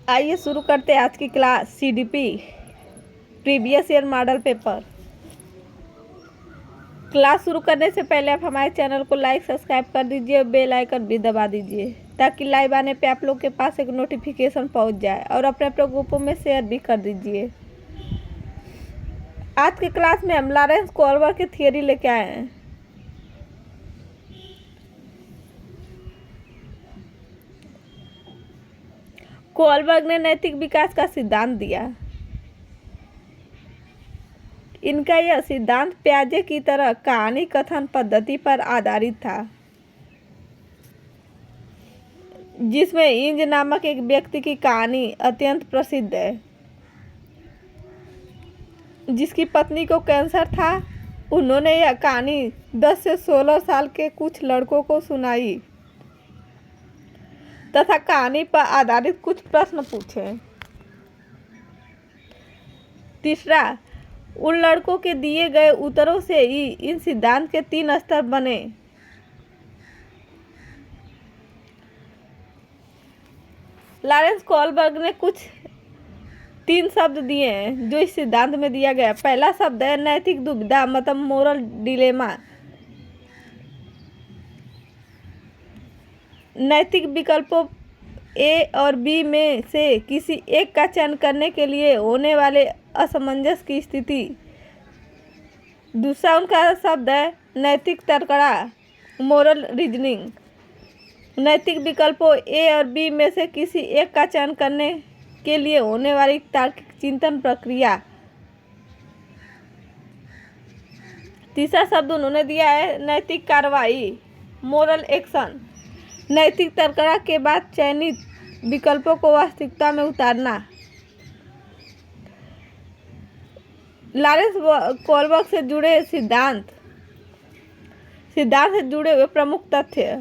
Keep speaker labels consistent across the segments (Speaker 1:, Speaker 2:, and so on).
Speaker 1: आइए शुरू करते हैं आज की class CDP previous year model paper. Class शुरू करने से पहले आप हमारे चैनल को लाइक सब्सक्राइब कर दीजिए और बेल आइकन भी दबा दीजिए ताकि लाइव आने पे आप लोग के पास एक नोटिफिकेशन पहुंच जाए और अपने अपने ग्रुपों में शेयर भी कर दीजिए। आज की क्लास में हम लॉरेंस कोल्बर्ग की थियरी लेके आए हैं। कोल्बर्ग ने नैतिक विकास का सिद्धांत दिया। इनका यह सिद्धांत प्याजे की तरह कहानी कथन पद्धति पर आधारित था, जिसमें इंज नामक एक व्यक्ति की कहानी अत्यंत प्रसिद्ध है। जिसकी पत्नी को कैंसर था, उन्होंने यह कहानी 10 से 16 साल के कुछ लड़कों को सुनाई तथा कहानी पर आधारित कुछ प्रश्न पूछे। तीसरा, उन लड़कों के दिए गए उत्तरों से ही इन सिद्धांत के 3 स्तर बने। लॉरेंस कोल्बर्ग ने कुछ 3 शब्द दिए हैं जो इस सिद्धांत में दिया गया। पहला शब्द है नैतिक दुविधा, मतलब मोरल डिलेमा। नैतिक विकल्पों ए और बी में से किसी एक का चयन करने के लिए होने वाले असमंजस की स्थिति। दूसरा उनका शब्द है नैतिक तर्कड़ा, मोरल रीजनिंग। नैतिक विकल्पों ए और बी में से किसी एक का चयन करने के लिए होने वाली तार्किक चिंतन प्रक्रिया। तीसरा शब्द उन्होंने दिया है नैतिक कार्रवाई, मोरल एक्शन। नैतिक तर्कड़ा के बाद चयनित विकल्पों को वास्तविकता में उतारना। लॉरेंस कोल्बर्ग से जुड़े सिद्धांत से जुड़े हुए प्रमुख तथ्य।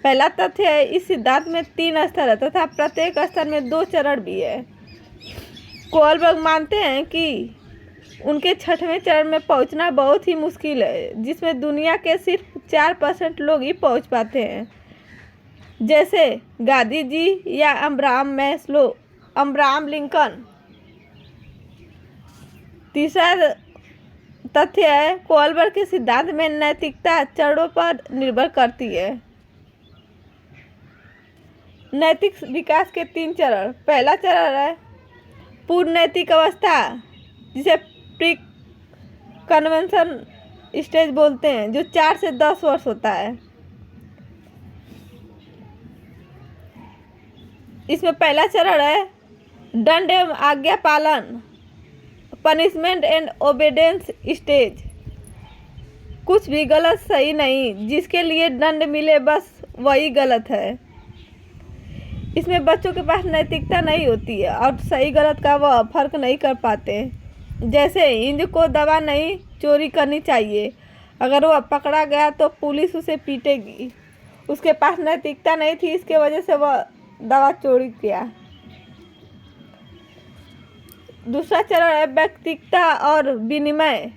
Speaker 1: पहला तथ्य है इस सिद्धांत में 3 स्तर है तथा प्रत्येक स्तर में 2 चरण भी है। कोल्बर्ग मानते हैं कि उनके 6वें चरण में पहुंचना बहुत ही मुश्किल है, जिसमें दुनिया के सिर्फ 4% लोग ही पहुंच पाते हैं, जैसे गांधी जी या अब्राहम लिंकन। तीसरा तथ्य है कोल्बर्ग के सिद्धांत में नैतिकता चरणों पर निर्भर करती है। नैतिक विकास के 3 चरण। पहला चरण है पूर्ण नैतिक अवस्था, जिसे प्री कन्वेंशन स्टेज बोलते हैं, जो 4 से 10 वर्ष होता है। इसमें पहला चरण है दंड एवं आज्ञा पालन, पनिशमेंट एंड ओबेडेंस स्टेज। कुछ भी गलत सही नहीं, जिसके लिए दंड मिले बस वही गलत है। इसमें बच्चों के पास नैतिकता नहीं होती है और सही गलत का वह फर्क नहीं कर पाते। जैसे इंज को दवा नहीं चोरी करनी चाहिए, अगर वह पकड़ा गया तो पुलिस उसे पीटेगी। उसके पास नैतिकता नहीं थी, इसके वजह से वह दवा चोरी किया। दूसरा चरण है व्यक्तिकता और विनिमय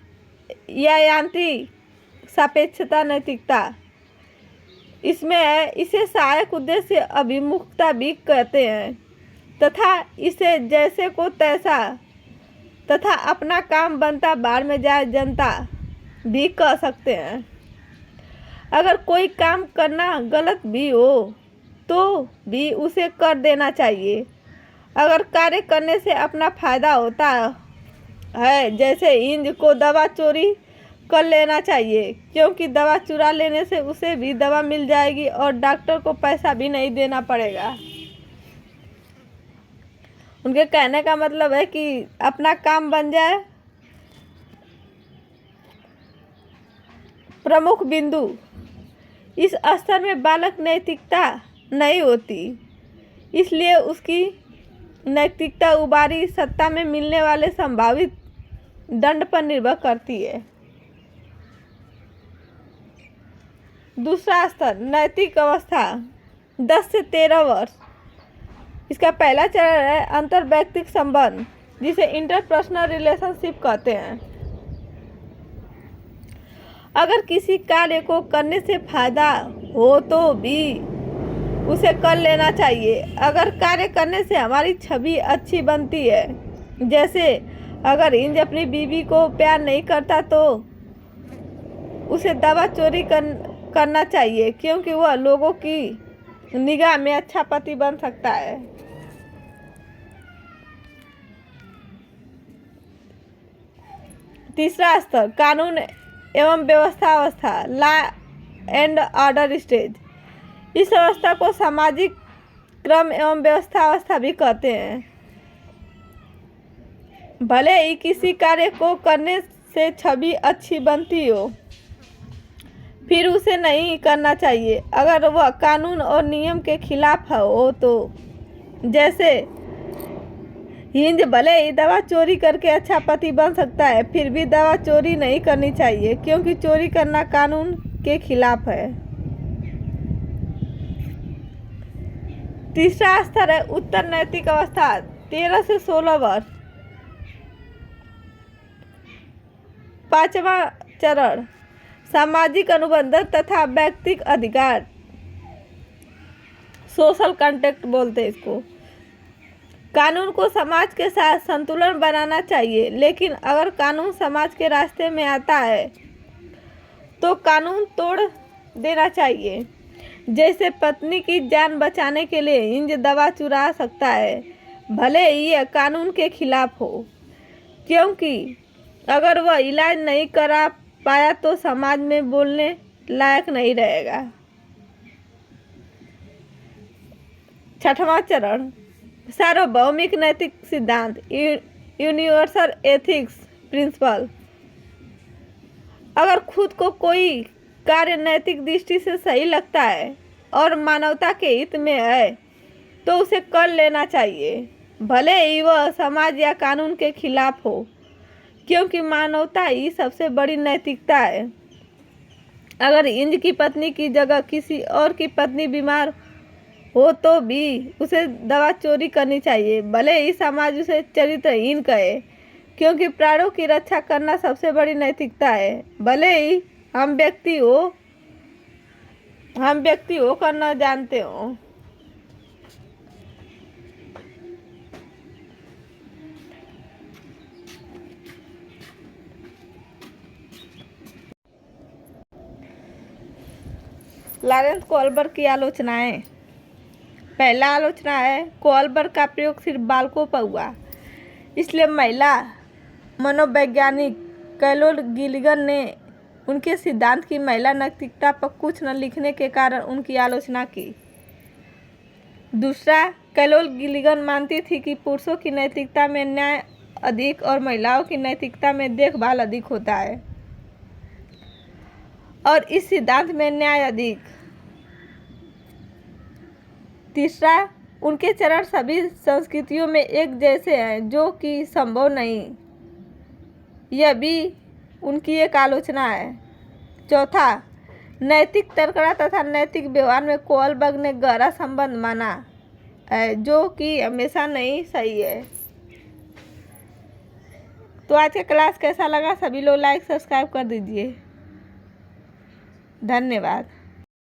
Speaker 1: या यांत्रिक सापेक्षता नैतिकता। इसमें है इसे सहायक उद्देश्य अभिमुखता भी कहते हैं तथा इसे जैसे को तैसा तथा अपना काम बनता बाहर में जाए जनता भी कह सकते हैं। अगर कोई काम करना गलत भी हो तो भी उसे कर देना चाहिए। अगर कार्य करने से अपना फायदा होता है, जैसे इंज को दवा चोरी कर लेना चाहिए, क्योंकि दवा चुरा लेने से उसे भी दवा मिल जाएगी और डॉक्टर को पैसा भी नहीं देना पड़ेगा। उनके कहने का मतलब है कि अपना काम बन जाए। प्रमुख बिंदु। इस स्तर में बालक नैतिकता नहीं होती, इसलिए उसकी नैतिकता उबारी सत्ता में मिलने वाले संभावित दंड पर निर्भर करती है। दूसरा स्तर नैतिक अवस्था 10 से 13 वर्ष। इसका पहला चरण है अंतर्वैयक्तिक संबंध, जिसे इंटरपर्सनल रिलेशनशिप कहते हैं। अगर किसी कार्य को करने से फायदा हो तो भी उसे कर लेना चाहिए। अगर कार्य करने से हमारी छवि अच्छी बनती है, जैसे अगर इंज अपनी बीवी को प्यार नहीं करता तो उसे दवा चोरी करना चाहिए, क्योंकि वह लोगों की निगाह में अच्छा पति बन सकता है। तीसरा स्तर कानून एवं व्यवस्था अवस्था, लॉ एंड ऑर्डर स्टेज। इस अवस्था को सामाजिक क्रम एवं व्यवस्था अवस्था भी कहते हैं। भले ही किसी कार्य को करने से छवि अच्छी बनती हो, फिर उसे नहीं करना चाहिए अगर वह कानून और नियम के खिलाफ हो तो। जैसे हिंज भले ही दवा चोरी करके अच्छा पति बन सकता है, फिर भी दवा चोरी नहीं करनी चाहिए, क्योंकि चोरी करना कानून के खिलाफ है। तीसरा स्तर है उत्तर नैतिक अवस्था, 13 से 16 वर्ष। पांचवा चरण सामाजिक अनुबंध तथा व्यक्तिगत अधिकार, सोशल कॉन्ट्रैक्ट बोलते हैं इसको। कानून को समाज के साथ संतुलन बनाना चाहिए, लेकिन अगर कानून समाज के रास्ते में आता है तो कानून तोड़ देना चाहिए। जैसे पत्नी की जान बचाने के लिए इंज दवा चुरा सकता है, भले ही यह कानून के खिलाफ हो, क्योंकि अगर वह इलाज नहीं करा पाया तो समाज में बोलने लायक नहीं रहेगा। छठवां चरण सार्वभौमिक नैतिक सिद्धांत, यूनिवर्सल एथिक्स प्रिंसिपल। अगर खुद को कोई कार्य नैतिक दृष्टि से सही लगता है और मानवता के हित में है तो उसे कर लेना चाहिए, भले ही वह समाज या कानून के खिलाफ हो, क्योंकि मानवता ही सबसे बड़ी नैतिकता है। अगर इंज की पत्नी की जगह किसी और की पत्नी बीमार हो तो भी उसे दवा चोरी करनी चाहिए, भले ही समाज उसे चरित्रहीन कहे, क्योंकि प्राणों की रक्षा करना सबसे बड़ी नैतिकता है, भले ही हम व्यक्ति हो कर न जानते हो। लॉरेंस कोहलबर्ग की आलोचनाएं। पहला आलोचना है कोहलबर्ग का प्रयोग सिर्फ बालकों पर हुआ, इसलिए महिला मनोवैज्ञानिक कैरोल गिलिगन ने उनके सिद्धांत की महिला नैतिकता पर कुछ न लिखने के कारण उनकी आलोचना की। दूसरा, कैरोल गिलिगन मानती थी कि पुरुषों की नैतिकता में न्याय अधिक और महिलाओं की नैतिकता में देखभाल अधिक होता है, और इस सिद्धांत में न्याय अधिक। तीसरा, उनके चरण सभी संस्कृतियों में एक जैसे हैं, जो कि संभव नहीं, यह भी उनकी एक आलोचना है। चौथा, नैतिक तर्कणा तथा नैतिक व्यवहार में कोहलबर्ग ने गहरा संबंध माना है, जो कि हमेशा नहीं सही है। तो आज का क्लास कैसा लगा? सभी लोग लाइक सब्सक्राइब कर दीजिए। धन्यवाद।